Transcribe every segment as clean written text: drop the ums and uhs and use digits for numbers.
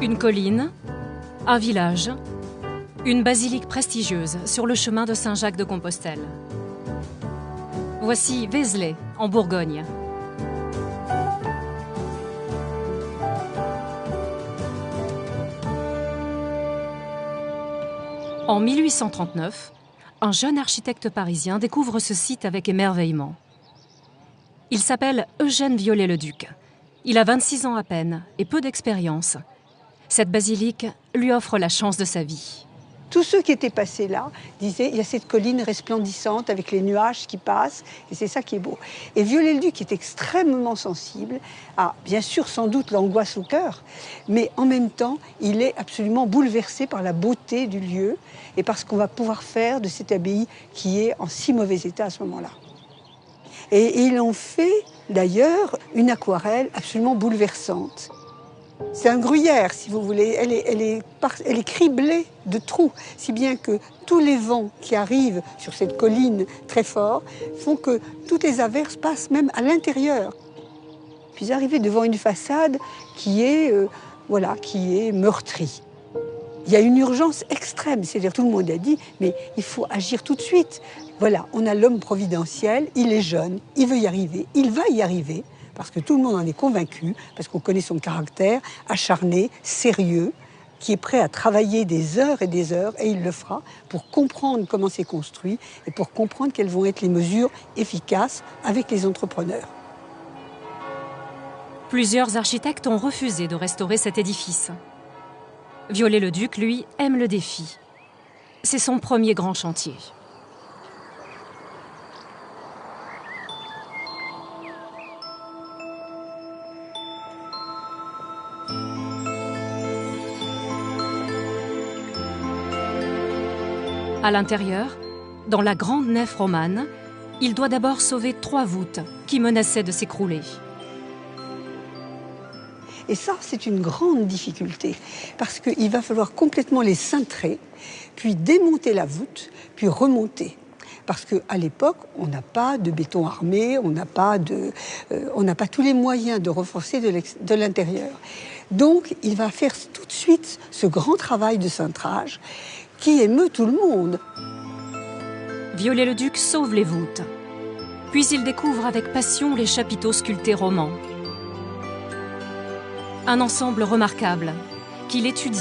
Une colline, un village, une basilique prestigieuse sur le chemin de Saint-Jacques-de-Compostelle. Voici Vézelay, en Bourgogne. En 1839, un jeune architecte parisien découvre ce site avec émerveillement. Il s'appelle Eugène Viollet-le-Duc. Il a 26 ans à peine et peu d'expérience. Cette basilique lui offre la chance de sa vie. Tous ceux qui étaient passés là disaient il y a cette colline resplendissante avec les nuages qui passent, et c'est ça qui est beau. Et Viollet-le-Duc est extrêmement sensible à, bien sûr, sans doute l'angoisse au cœur, mais en même temps, il est absolument bouleversé par la beauté du lieu et par ce qu'on va pouvoir faire de cette abbaye qui est en si mauvais état à ce moment-là. Et il en fait d'ailleurs une aquarelle absolument bouleversante. C'est un gruyère, si vous voulez. Elle est criblée de trous, si bien que tous les vents qui arrivent sur cette colline très fort font que toutes les averses passent même à l'intérieur. Puis arriver devant une façade qui est meurtrie. Il y a une urgence extrême, c'est-à-dire tout le monde a dit, mais il faut agir tout de suite. Voilà, on a l'homme providentiel, il est jeune, il veut y arriver, il va y arriver. Parce que tout le monde en est convaincu, parce qu'on connaît son caractère acharné, sérieux, qui est prêt à travailler des heures, et il le fera, pour comprendre comment c'est construit et pour comprendre quelles vont être les mesures efficaces avec les entrepreneurs. Plusieurs architectes ont refusé de restaurer cet édifice. Viollet-le-Duc, lui, aime le défi. C'est son premier grand chantier. À l'intérieur, dans la grande nef romane, il doit d'abord sauver 3 voûtes qui menaçaient de s'écrouler. Et ça, c'est une grande difficulté, parce qu'il va falloir complètement les cintrer, puis démonter la voûte, puis remonter. Parce qu'à l'époque, on n'a pas de béton armé, on n'a pas tous les moyens de renforcer de l'intérieur. Donc, il va faire tout de suite ce grand travail de cintrage qui émeut tout le monde. Viollet-le-Duc sauve les voûtes. Puis il découvre avec passion les chapiteaux sculptés romans. Un ensemble remarquable qu'il étudie,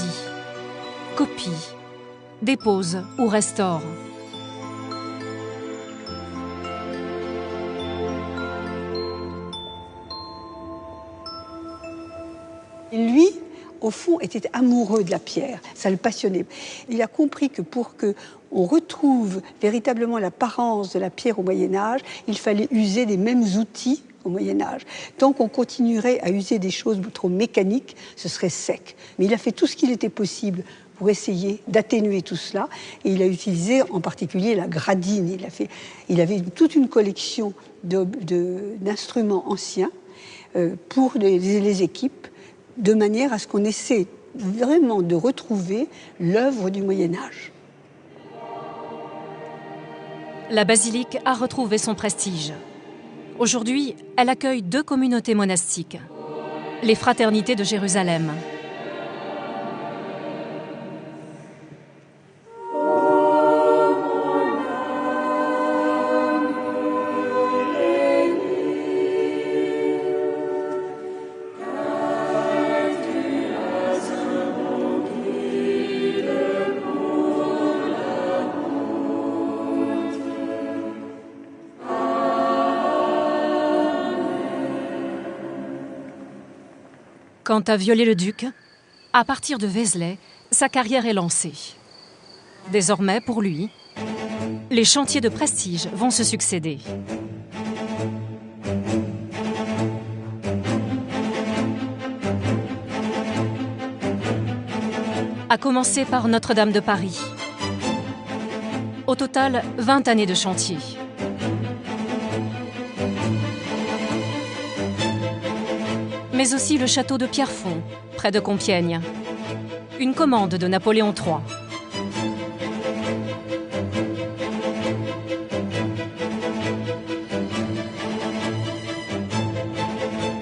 copie, dépose ou restaure. Et lui, au fond, était amoureux de la pierre. Ça le passionnait. Il a compris que pour qu'on retrouve véritablement l'apparence de la pierre au Moyen-Âge, il fallait user des mêmes outils au Moyen-Âge. Tant qu'on continuerait à user des choses trop mécaniques, ce serait sec. Mais il a fait tout ce qu'il était possible pour essayer d'atténuer tout cela. Et il a utilisé en particulier la gradine. Il avait toute une collection d'instruments anciens pour les équipes, de manière à ce qu'on essaie vraiment de retrouver l'œuvre du Moyen-Âge. La basilique a retrouvé son prestige. Aujourd'hui, elle accueille 2 communautés monastiques, les Fraternités de Jérusalem. Quant à Viollet-le-Duc, à partir de Vézelay, sa carrière est lancée. Désormais, pour lui, les chantiers de prestige vont se succéder. À commencer par Notre-Dame de Paris. Au total, 20 années de chantier. Mais aussi le château de Pierrefonds, près de Compiègne. Une commande de Napoléon III.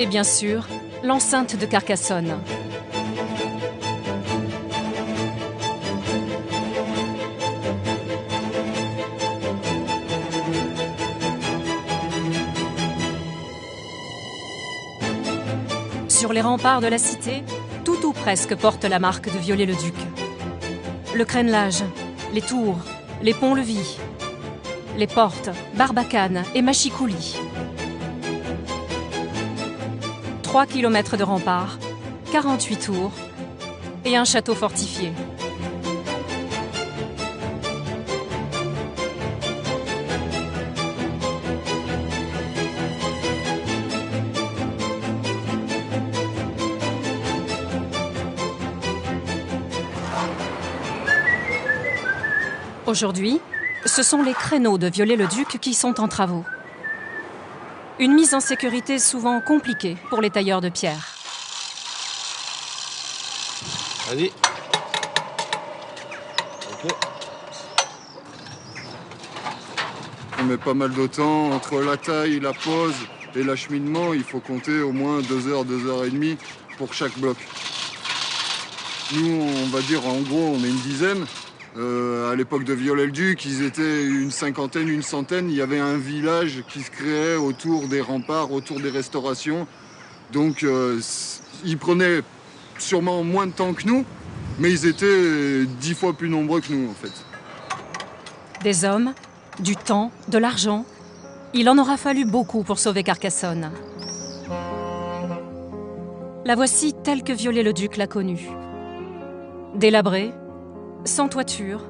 Et bien sûr, l'enceinte de Carcassonne. Sur les remparts de la cité, tout ou presque porte la marque de Viollet-le-Duc. Le crénelage, les tours, les ponts-levis, les portes, Barbacane et Machicoulis. 3 kilomètres de remparts, 48 tours et un château fortifié. Aujourd'hui, ce sont les créneaux de Viollet-le-Duc qui sont en travaux. Une mise en sécurité souvent compliquée pour les tailleurs de pierre. Vas-y. Ok. On met pas mal de temps entre la taille, la pose et l'acheminement. Il faut compter au moins 2 heures, 2 heures et demie pour chaque bloc. Nous, on va dire en gros, on est une dizaine. À l'époque de Viollet-le-Duc, ils étaient une cinquantaine, une centaine. Il y avait un village qui se créait autour des remparts, autour des restaurations. Donc, ils prenaient sûrement moins de temps que nous, mais ils étaient 10 fois plus nombreux que nous, en fait. Des hommes, du temps, de l'argent. Il en aura fallu beaucoup pour sauver Carcassonne. La voici telle que Viollet-le-Duc l'a connue. Délabrée, sans toiture,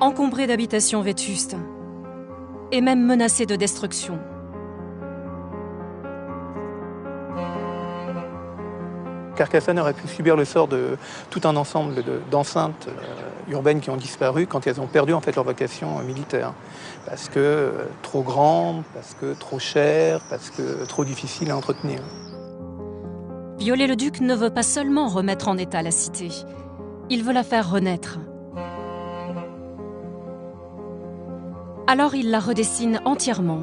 encombrée d'habitations vétustes et même menacée de destruction. Carcassonne aurait pu subir le sort de tout un ensemble d'enceintes urbaines qui ont disparu quand elles ont perdu en fait leur vocation militaire. Parce que trop grandes, parce que trop chères, parce que trop difficiles à entretenir. Viollet-le-Duc ne veut pas seulement remettre en état la cité, il veut la faire renaître. Alors il la redessine entièrement.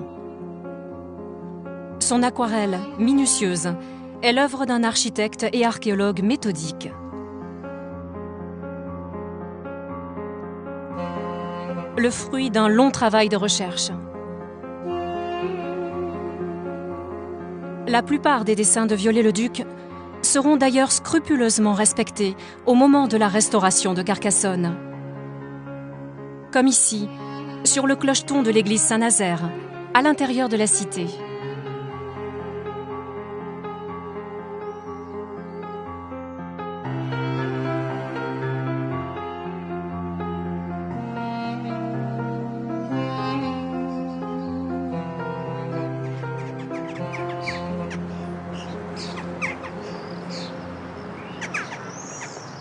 Son aquarelle, minutieuse, est l'œuvre d'un architecte et archéologue méthodique. Le fruit d'un long travail de recherche. La plupart des dessins de Viollet-le-Duc seront d'ailleurs scrupuleusement respectés au moment de la restauration de Carcassonne. Comme ici, sur le clocheton de l'église Saint-Nazaire, à l'intérieur de la cité.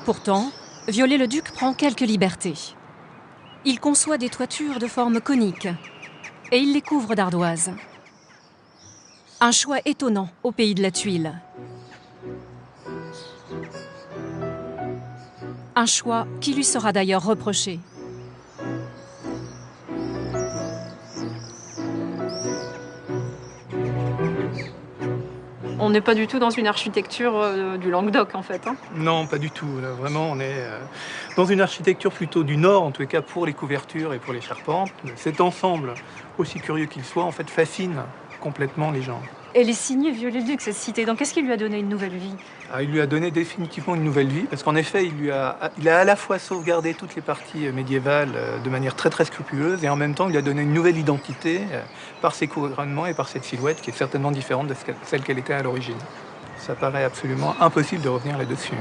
Pourtant, Viollet-le-Duc prend quelques libertés. Il conçoit des toitures de forme conique et il les couvre d'ardoises. Un choix étonnant au pays de la tuile. Un choix qui lui sera d'ailleurs reproché. On n'est pas du tout dans une architecture du Languedoc, en fait. Hein. Non, pas du tout. Là, vraiment, on est dans une architecture plutôt du Nord, en tout cas pour les couvertures et pour les charpentes. Cet ensemble, aussi curieux qu'il soit, en fait, fascine complètement les gens. Elle est signée Viollet-le-Duc, cette cité. Donc, qu'est-ce qui lui a donné une nouvelle vie? Il lui a donné définitivement une nouvelle vie, parce qu'en effet, il a à la fois sauvegardé toutes les parties médiévales de manière très très scrupuleuse, et en même temps, il a donné une nouvelle identité par ses couronnements et par cette silhouette qui est certainement différente de celle qu'elle était à l'origine. Ça paraît absolument impossible de revenir là-dessus.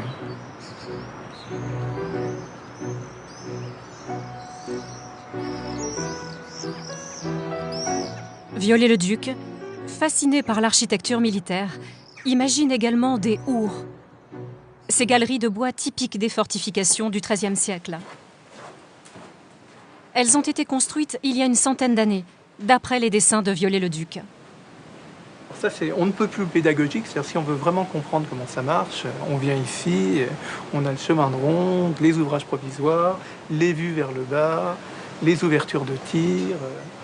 Viollet-le-Duc, fasciné par l'architecture militaire, imagine également des hours, ces galeries de bois typiques des fortifications du XIIIe siècle. Elles ont été construites il y a une centaine d'années, d'après les dessins de Viollet-le-Duc. Ça, on ne peut plus pédagogique, c'est-à-dire si on veut vraiment comprendre comment ça marche, on vient ici, on a le chemin de ronde, les ouvrages provisoires, les vues vers le bas, les ouvertures de tir,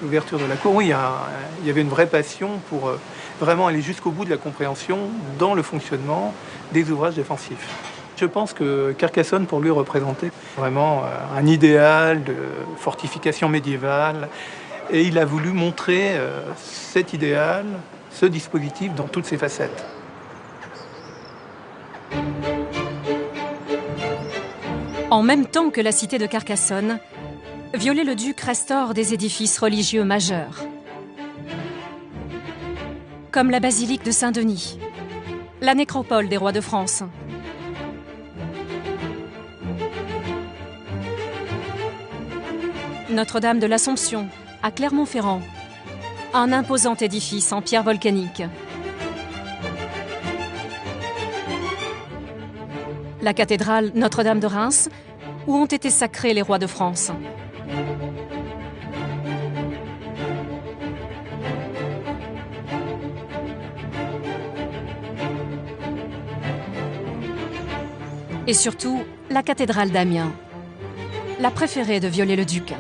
l'ouverture de la cour. Oui, il y avait une vraie passion pour vraiment aller jusqu'au bout de la compréhension dans le fonctionnement des ouvrages défensifs. Je pense que Carcassonne, pour lui, représentait vraiment un idéal de fortification médiévale. Et il a voulu montrer cet idéal, ce dispositif, dans toutes ses facettes. En même temps que la cité de Carcassonne, Viollet-le-Duc restaure des édifices religieux majeurs, comme la basilique de Saint-Denis, la nécropole des rois de France, Notre-Dame de l'Assomption, à Clermont-Ferrand, un imposant édifice en pierre volcanique. La cathédrale Notre-Dame de Reims, où ont été sacrés les rois de France. Et surtout, la cathédrale d'Amiens, la préférée de Viollet-le-Duc.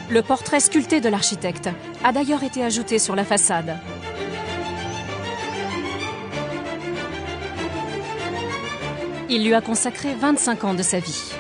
Le portrait sculpté de l'architecte a d'ailleurs été ajouté sur la façade. Il lui a consacré 25 ans de sa vie.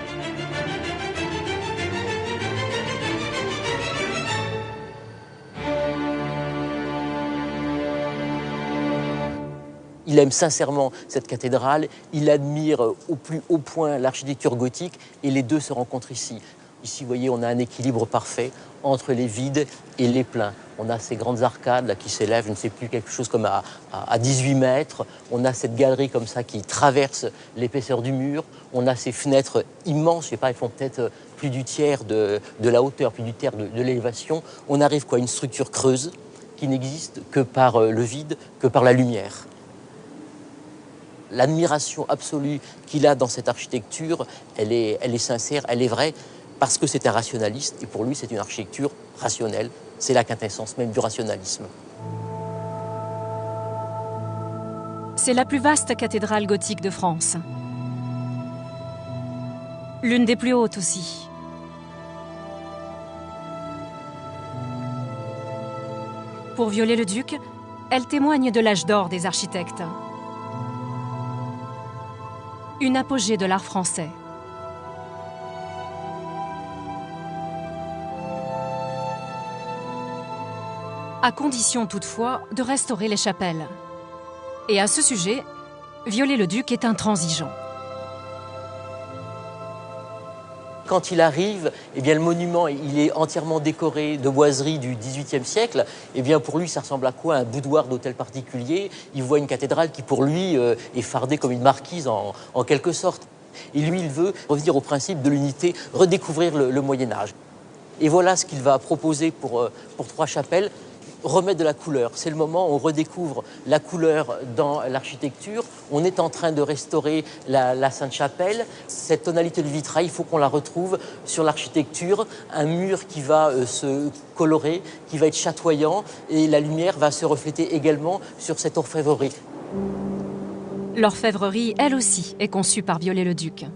Il aime sincèrement cette cathédrale, il admire au plus haut point l'architecture gothique et les deux se rencontrent ici. Ici, vous voyez, on a un équilibre parfait entre les vides et les pleins. On a ces grandes arcades là, qui s'élèvent, je ne sais plus, quelque chose comme à 18 mètres. On a cette galerie comme ça qui traverse l'épaisseur du mur. On a ces fenêtres immenses, je sais pas, elles font peut-être plus du tiers de la hauteur, plus du tiers de l'élévation. On arrive à une structure creuse qui n'existe que par le vide, que par la lumière. L'admiration absolue qu'il a dans cette architecture, elle est sincère, elle est vraie, parce que c'est un rationaliste, et pour lui, c'est une architecture rationnelle. C'est la quintessence même du rationalisme. C'est la plus vaste cathédrale gothique de France. L'une des plus hautes aussi. Pour Viollet-le-Duc, elle témoigne de l'âge d'or des architectes. Une apogée de l'art français. À condition toutefois de restaurer les chapelles. Et à ce sujet, Viollet-le-Duc est intransigeant. Quand il arrive, eh bien, le monument il est entièrement décoré de boiseries du XVIIIe siècle. Eh bien, pour lui, ça ressemble à quoi? Un boudoir d'hôtel particulier. Il voit une cathédrale qui, pour lui, est fardée comme une marquise en quelque sorte. Et lui, il veut revenir au principe de l'unité, redécouvrir le Moyen-Âge. Et voilà ce qu'il va proposer pour trois chapelles. Remettre de la couleur. C'est le moment où on redécouvre la couleur dans l'architecture. On est en train de restaurer la Sainte-Chapelle. Cette tonalité de vitrail, il faut qu'on la retrouve sur l'architecture. Un mur qui va se colorer, qui va être chatoyant, et la lumière va se refléter également sur cette orfèvrerie. L'orfèvrerie, elle aussi, est conçue par Viollet-le-Duc.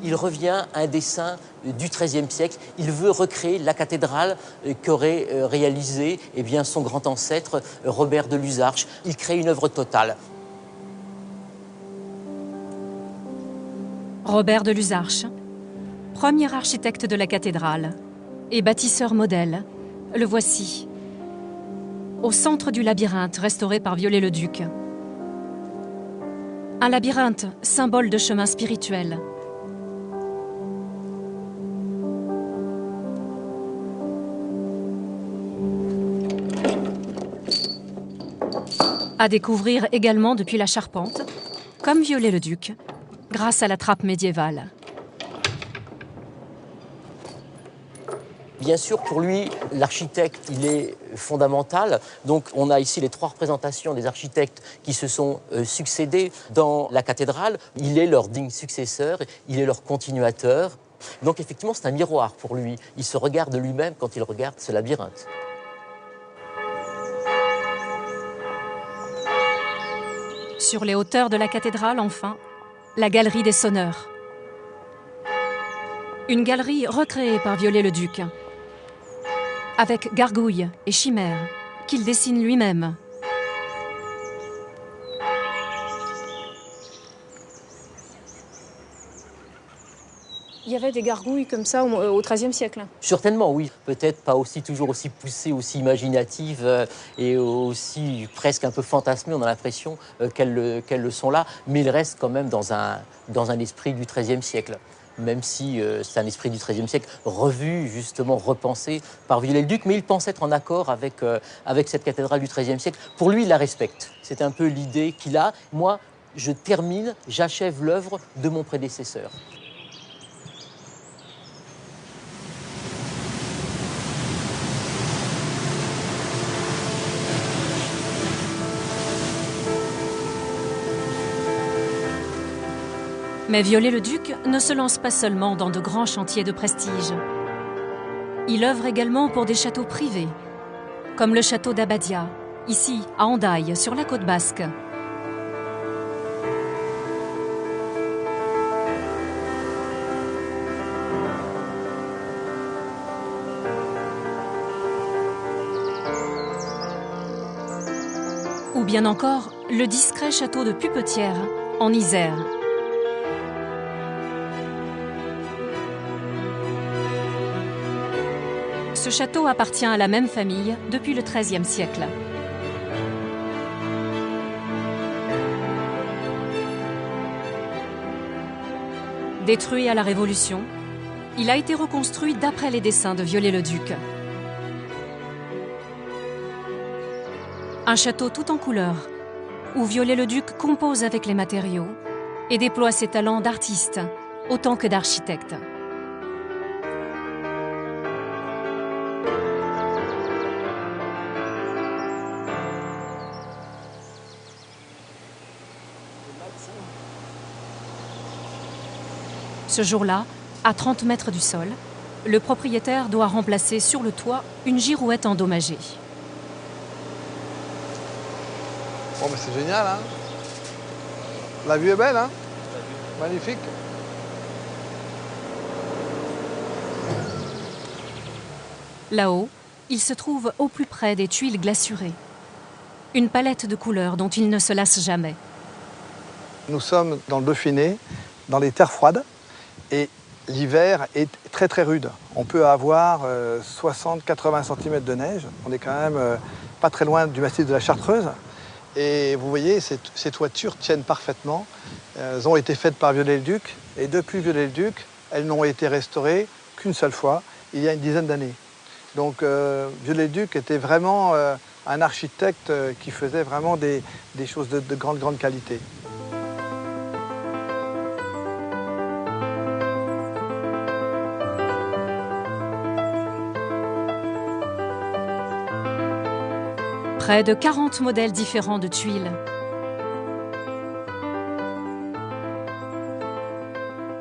Il revient à un dessin du XIIIe siècle. Il veut recréer la cathédrale qu'aurait réalisée son grand ancêtre Robert de Luzarches. Il crée une œuvre totale. Robert de Luzarches, premier architecte de la cathédrale et bâtisseur modèle, le voici, au centre du labyrinthe restauré par Viollet-le-Duc. Un labyrinthe, symbole de chemin spirituel. À découvrir également depuis la charpente, comme Viollet-le-Duc, grâce à la trappe médiévale. Bien sûr, pour lui, l'architecte, il est fondamental. Donc, on a ici les trois représentations des architectes qui se sont succédés dans la cathédrale. Il est leur digne successeur, il est leur continuateur. Donc, effectivement, c'est un miroir pour lui. Il se regarde lui-même quand il regarde ce labyrinthe. Sur les hauteurs de la cathédrale, enfin, la galerie des sonneurs. Une galerie recréée par Viollet-le-Duc, avec gargouilles et chimères qu'il dessine lui-même. y avait des gargouilles comme ça au XIIIe siècle. Certainement, oui. Peut-être pas toujours aussi poussées, aussi imaginatives et aussi presque un peu fantasmées, on a l'impression qu'elles le sont là, mais il reste quand même dans un esprit du XIIIe siècle. Même si c'est un esprit du XIIIe siècle revu, justement repensé par Viollet-le-Duc, mais il pense être en accord avec cette cathédrale du XIIIe siècle. Pour lui, il la respecte. C'est un peu l'idée qu'il a. Moi, j'achève l'œuvre de mon prédécesseur. Mais Viollet-le-Duc ne se lance pas seulement dans de grands chantiers de prestige. Il œuvre également pour des châteaux privés, comme le château d'Abadia, ici à Hendaye, sur la côte basque. Ou bien encore le discret château de Pupetière, en Isère. Ce château appartient à la même famille depuis le XIIIe siècle. Détruit à la Révolution, il a été reconstruit d'après les dessins de Viollet-le-Duc. Un château tout en couleurs, où Viollet-le-Duc compose avec les matériaux et déploie ses talents d'artiste autant que d'architecte. Ce jour-là, à 30 mètres du sol, le propriétaire doit remplacer sur le toit une girouette endommagée. Bon, mais c'est génial, hein? La vue est belle, hein? Magnifique. Là-haut, il se trouve au plus près des tuiles glacurées. Une palette de couleurs dont il ne se lasse jamais. Nous sommes dans le Dauphiné, dans les terres froides, et l'hiver est très très rude. On peut avoir 60-80 cm de neige. On est quand même pas très loin du massif de la Chartreuse. Et vous voyez, ces toitures tiennent parfaitement. Elles ont été faites par Viollet-le-Duc. Et depuis Viollet-le-Duc, elles n'ont été restaurées qu'une seule fois, il y a une dizaine d'années. Donc Viollet-le-Duc était vraiment un architecte qui faisait vraiment des choses de grande qualité. Près de 40 modèles différents de tuiles.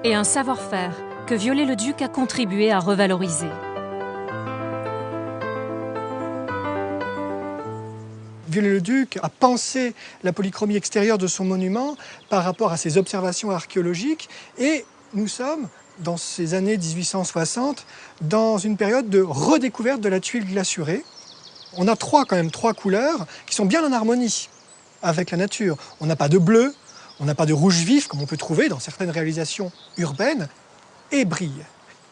Et un savoir-faire que Viollet-le-Duc a contribué à revaloriser. Viollet-le-Duc a pensé la polychromie extérieure de son monument par rapport à ses observations archéologiques, et nous sommes, dans ces années 1860, dans une période de redécouverte de la tuile glacurée. On a quand même trois couleurs qui sont bien en harmonie avec la nature. On n'a pas de bleu, on n'a pas de rouge vif, comme on peut trouver dans certaines réalisations urbaines, et brille.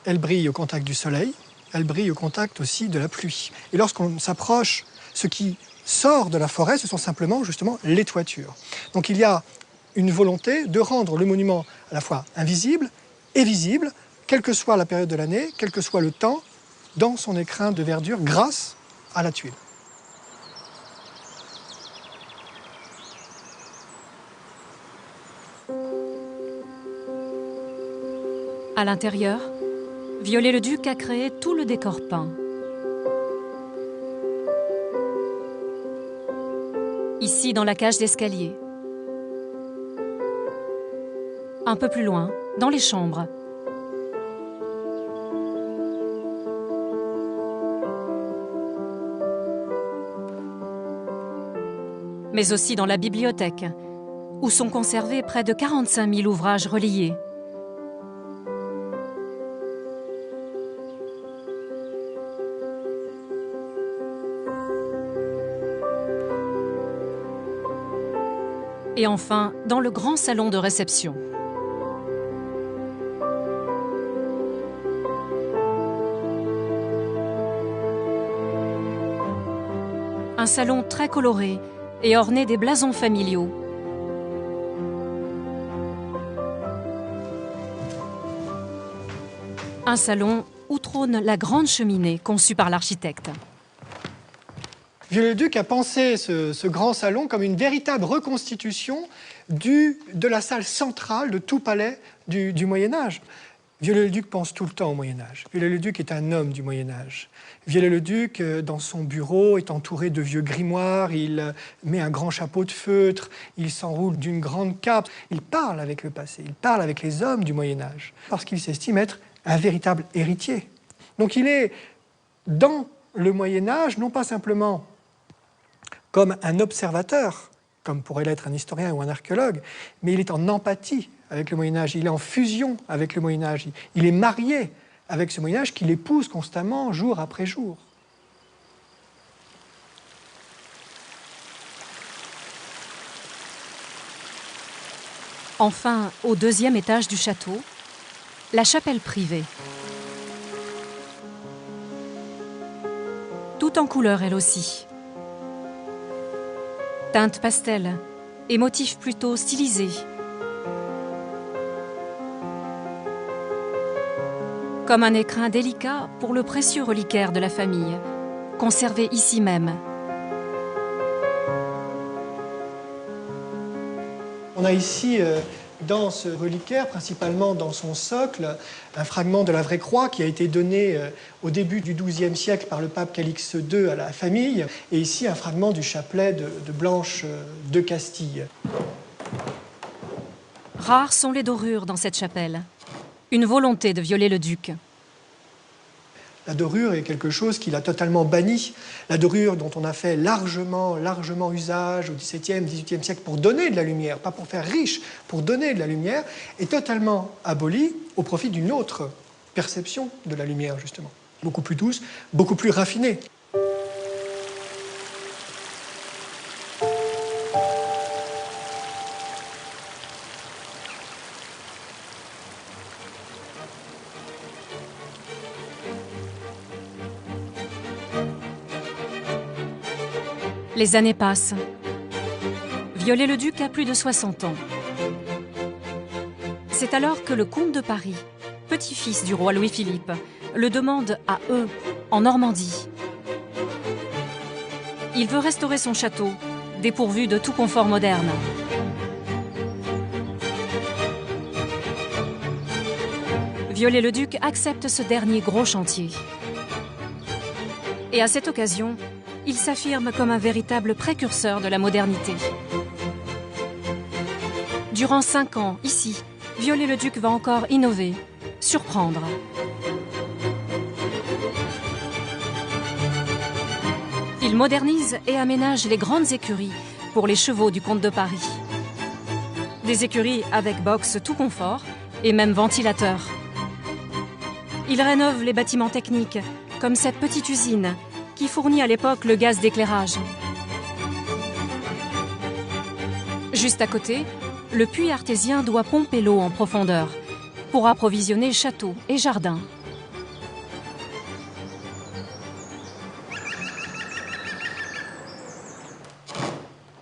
Elle brille au contact du soleil, elle brille au contact aussi de la pluie. Et lorsqu'on s'approche, ce qui sort de la forêt, ce sont simplement justement les toitures. Donc il y a une volonté de rendre le monument à la fois invisible et visible, quelle que soit la période de l'année, quel que soit le temps, dans son écrin de verdure, grâce à la tuile. À l'intérieur, Viollet-le-Duc a créé tout le décor peint. Ici, dans la cage d'escalier. Un peu plus loin, dans les chambres. Mais aussi dans la bibliothèque, où sont conservés près de 45 000 ouvrages reliés. Et enfin, dans le grand salon de réception. Un salon très coloré et orné des blasons familiaux. Un salon où trône la grande cheminée conçue par l'architecte. Viollet-le-Duc a pensé ce grand salon comme une véritable reconstitution de la salle centrale de tout palais du Moyen-Âge. Viollet-le-Duc pense tout le temps au Moyen-Âge. Viollet-le-Duc est un homme du Moyen-Âge. Viollet-le-Duc, dans son bureau, est entouré de vieux grimoires, il met un grand chapeau de feutre, il s'enroule d'une grande cape. Il parle avec le passé, il parle avec les hommes du Moyen-Âge, parce qu'il s'estime être un véritable héritier. Donc il est dans le Moyen-Âge, non pas simplement comme un observateur, comme pourrait l'être un historien ou un archéologue, mais il est en empathie avec le Moyen-Âge, il est en fusion avec le Moyen-Âge, il est marié avec ce Moyen-Âge qu'il épouse constamment, jour après jour. Enfin, au deuxième étage du château, la chapelle privée. Tout en couleur elle aussi. Teintes pastel et motifs plutôt stylisés. Comme un écrin délicat pour le précieux reliquaire de la famille, conservé ici même. On a ici, dans ce reliquaire, principalement dans son socle, un fragment de la vraie croix qui a été donné au début du XIIe siècle par le pape Calixte II à la famille, et ici un fragment du chapelet de Blanche de Castille. Rares sont les dorures dans cette chapelle. Une volonté de Viollet-le-Duc. La dorure est quelque chose qu'il a totalement banni. La dorure dont on a fait largement usage au XVIIe, XVIIIe siècle pour donner de la lumière, pas pour faire riche, pour donner de la lumière, est totalement abolie au profit d'une autre perception de la lumière, justement. Beaucoup plus douce, beaucoup plus raffinée. Les années passent. Viollet-le-Duc a plus de 60 ans. C'est alors que le comte de Paris, petit-fils du roi Louis-Philippe, le demande àEu, en Normandie. Il veut restaurer son château, dépourvu de tout confort moderne. Viollet-le-Duc accepte ce dernier gros chantier. Et à cette occasion, il s'affirme comme un véritable précurseur de la modernité. Durant 5 ans, ici, Viollet-le-Duc va encore innover, surprendre. Il modernise et aménage les grandes écuries pour les chevaux du comte de Paris. Des écuries avec box tout confort et même ventilateur. Il rénove les bâtiments techniques, comme cette petite usine qui fournit à l'époque le gaz d'éclairage. Juste à côté, le puits artésien doit pomper l'eau en profondeur pour approvisionner château et jardin.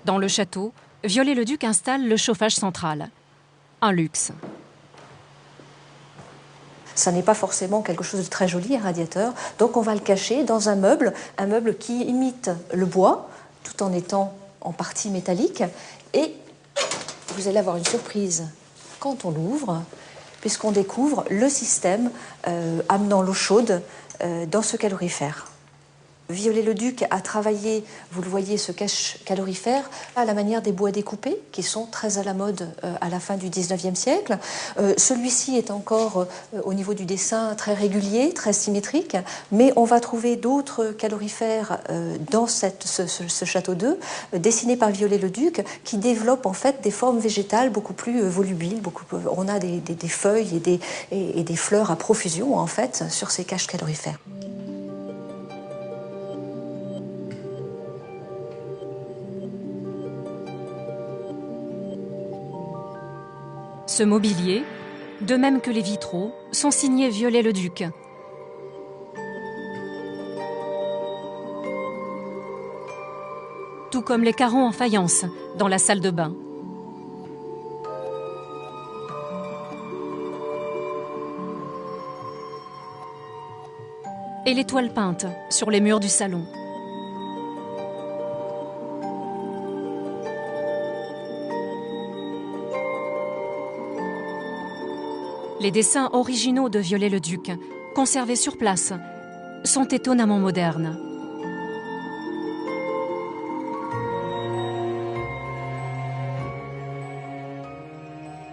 Dans le château, Viollet-le-Duc installe le chauffage central. Un luxe. Ça n'est pas forcément quelque chose de très joli, un radiateur. Donc on va le cacher dans un meuble qui imite le bois, tout en étant en partie métallique. Et vous allez avoir une surprise quand on l'ouvre, puisqu'on découvre le système amenant l'eau chaude dans ce calorifère. Viollet-le-Duc a travaillé, vous le voyez, ce cache calorifère à la manière des bois découpés, qui sont très à la mode à la fin du XIXe siècle. Celui-ci est encore, au niveau du dessin, très régulier, très symétrique, mais on va trouver d'autres calorifères dans ce château d'Eu, dessinés par Viollet-le-Duc, qui développent en fait des formes végétales beaucoup plus volubiles. On a des feuilles et des fleurs à profusion, en fait, sur ces caches calorifères. Ce mobilier, de même que les vitraux, sont signés Viollet-le-Duc. tout comme les carreaux en faïence dans la salle de bain. Et les toiles peintes sur les murs du salon. Les dessins originaux de Viollet-le-Duc, conservés sur place, sont étonnamment modernes.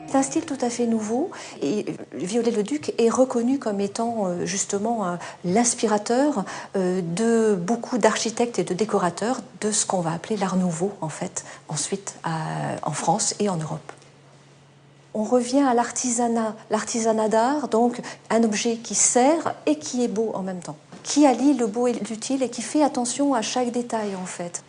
C'est un style tout à fait nouveau et Viollet-le-Duc est reconnu comme étant justement l'inspirateur de beaucoup d'architectes et de décorateurs de ce qu'on va appeler l'Art Nouveau en fait, ensuite en France et en Europe. On revient à l'artisanat d'art, donc un objet qui sert et qui est beau en même temps, qui allie le beau et l'utile et qui fait attention à chaque détail en fait.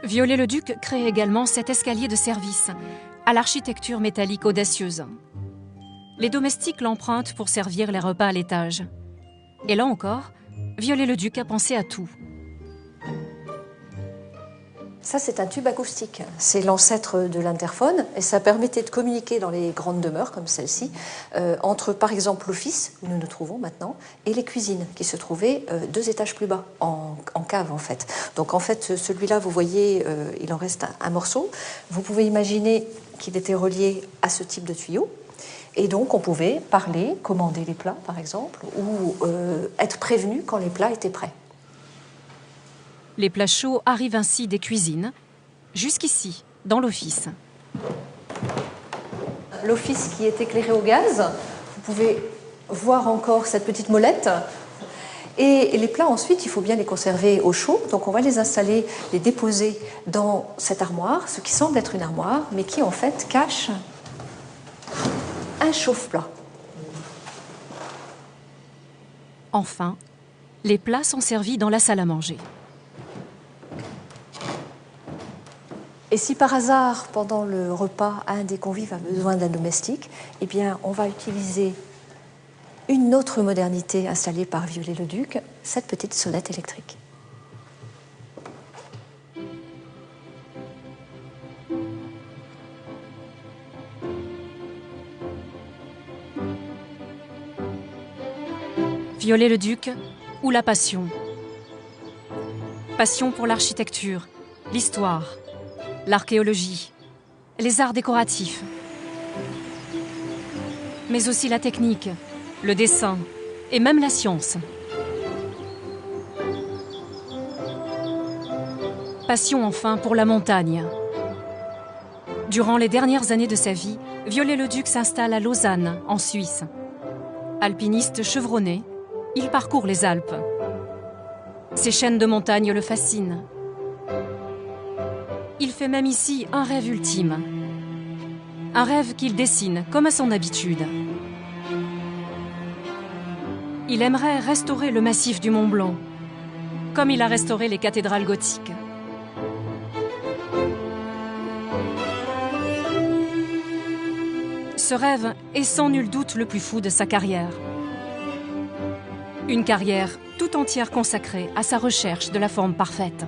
Viollet-le-Duc crée également cet escalier de service, à l'architecture métallique audacieuse. Les domestiques l'empruntent pour servir les repas à l'étage. Et là encore, Viollet-le-Duc a pensé à tout. Ça, c'est un tube acoustique. C'est l'ancêtre de l'interphone et ça permettait de communiquer dans les grandes demeures comme celle-ci entre, par exemple, l'office où nous nous trouvons maintenant et les cuisines qui se trouvaient 2 étages plus bas, en cave en fait. Donc en fait, celui-là, vous voyez, il en reste un morceau. Vous pouvez imaginer qu'il était relié à ce type de tuyau. Et donc, on pouvait parler, commander les plats, par exemple, ou être prévenu quand les plats étaient prêts. Les plats chauds arrivent ainsi des cuisines, jusqu'ici, dans l'office. L'office qui est éclairé au gaz, vous pouvez voir encore cette petite molette. Et les plats, ensuite, il faut bien les conserver au chaud. Donc, on va les installer, les déposer dans cette armoire, ce qui semble être une armoire, mais qui, en fait, cache un chauffe-plat. Enfin, les plats sont servis dans la salle à manger. Et si par hasard, pendant le repas, un des convives a besoin d'un domestique, eh bien, on va utiliser une autre modernité installée par Viollet-le-Duc, cette petite sonnette électrique. Viollet-le-Duc ou la passion. Passion pour l'architecture, l'histoire, l'archéologie, les arts décoratifs, mais aussi la technique, le dessin et même la science. Passion enfin pour la montagne. Durant les dernières années de sa vie, Viollet-le-Duc s'installe à Lausanne, en Suisse. Alpiniste chevronné, il parcourt les Alpes. Ces chaînes de montagnes le fascinent. Il fait même ici un rêve ultime. Un rêve qu'il dessine comme à son habitude. Il aimerait restaurer le massif du Mont Blanc, comme il a restauré les cathédrales gothiques. Ce rêve est sans nul doute le plus fou de sa carrière. Une carrière tout entière consacrée à sa recherche de la forme parfaite.